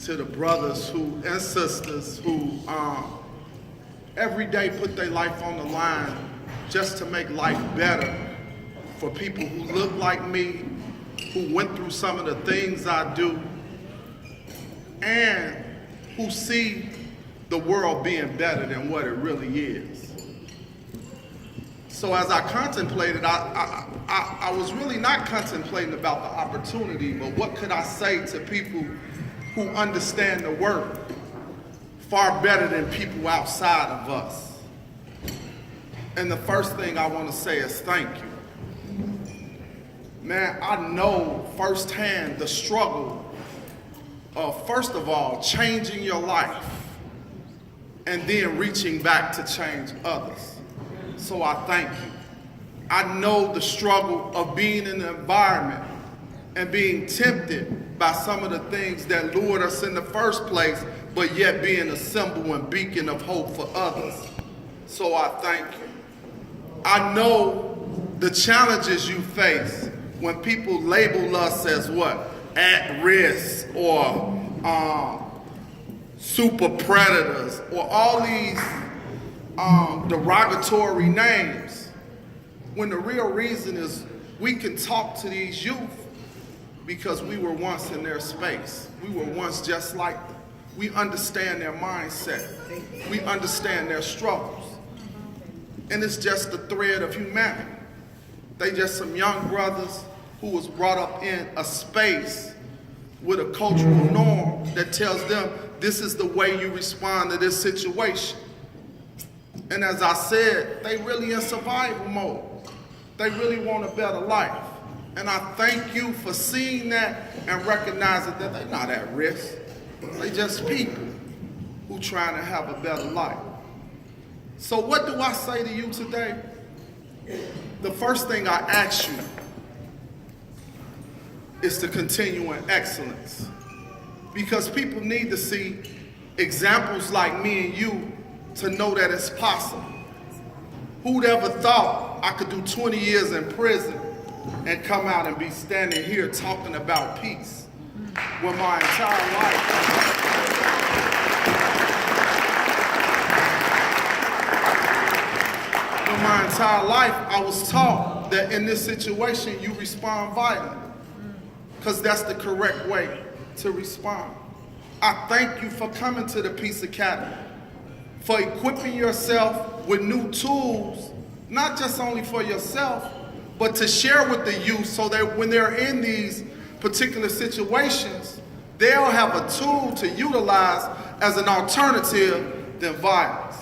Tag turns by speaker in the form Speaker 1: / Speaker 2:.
Speaker 1: to the brothers and sisters who every day put their life on the line just to make life better for people who look like me, who went through some of the things I do, and who see the world being better than what it really is. So as I contemplated, I was really not contemplating about the opportunity, but what could I say to people who understand the work far better than people outside of us. And the first thing I want to say is thank you. Man, I know firsthand the struggle of, first of all, changing your life and then reaching back to change others. So I thank you. I know the struggle of being in an environment and being tempted by some of the things that lured us in the first place, but yet being a symbol and beacon of hope for others. So I thank you. I know the challenges you face when people label us as what? At risk or super predators or all these derogatory names, when the real reason is we can talk to these youth because we were once in their space. We were once just like them. We understand their mindset. We understand their struggles. And it's just the thread of humanity. They just some young brothers who was brought up in a space with a cultural norm that tells them this is the way you respond to this situation. And as I said, they really in survival mode. They really want a better life. And I thank you for seeing that and recognizing that they're not at risk. They're just people who trying to have a better life. So what do I say to you today? The first thing I ask you is to continue in excellence. Because people need to see examples like me and you to know that it's possible. Who'd ever thought I could do 20 years in prison and come out and be standing here talking about peace when my entire life, I was taught that in this situation you respond violently because that's the correct way to respond. I thank you for coming to the Peace Academy, for equipping yourself with new tools, not just only for yourself, but to share with the youth so that when they're in these particular situations, they'll have a tool to utilize as an alternative than violence.